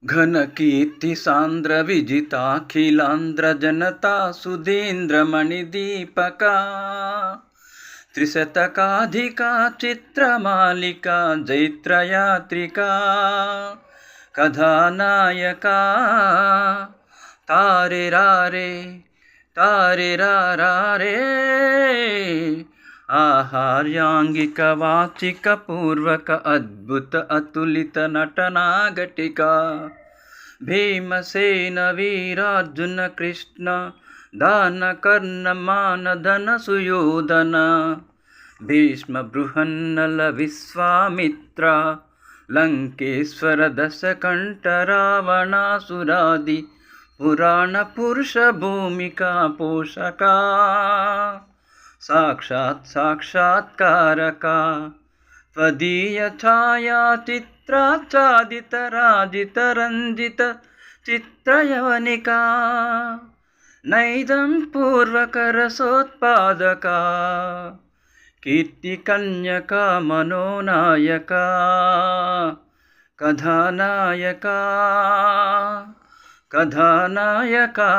ఘనకీర్తి సాంద్ర విజితాఖిలాంధ్ర జనతా సుధీంద్రమణిదీపక త్రిశతకాధికా చిత్రమాలికా జైత్రయాత్రికా కథానాయకా తారెరారే తారెరారే ఆహార్యాంగిక వాచిక పూర్వక అద్భుత అతులిత నటనాఘటిక భీమసేన వీరార్జున కృష్ణ దాన కర్ణ మానధన సుయోధన భీష్మ బృహన్నల విశ్వామిత్ర లంకేశ్వర దశకంఠ రావణాసురాది పురాణ పురుష భూమికా పోషకా సాక్షాత్ సాక్షాత్కారకా త్వదీయ ఛాయాచిత్రాచ్ఛాదిత రాజిత రంజిత చిత్రయవనికా నైదం పూర్వక రసోత్పాదకా కీర్తి కన్యకా మనోనాయకా కథానాయకా కథానాయకా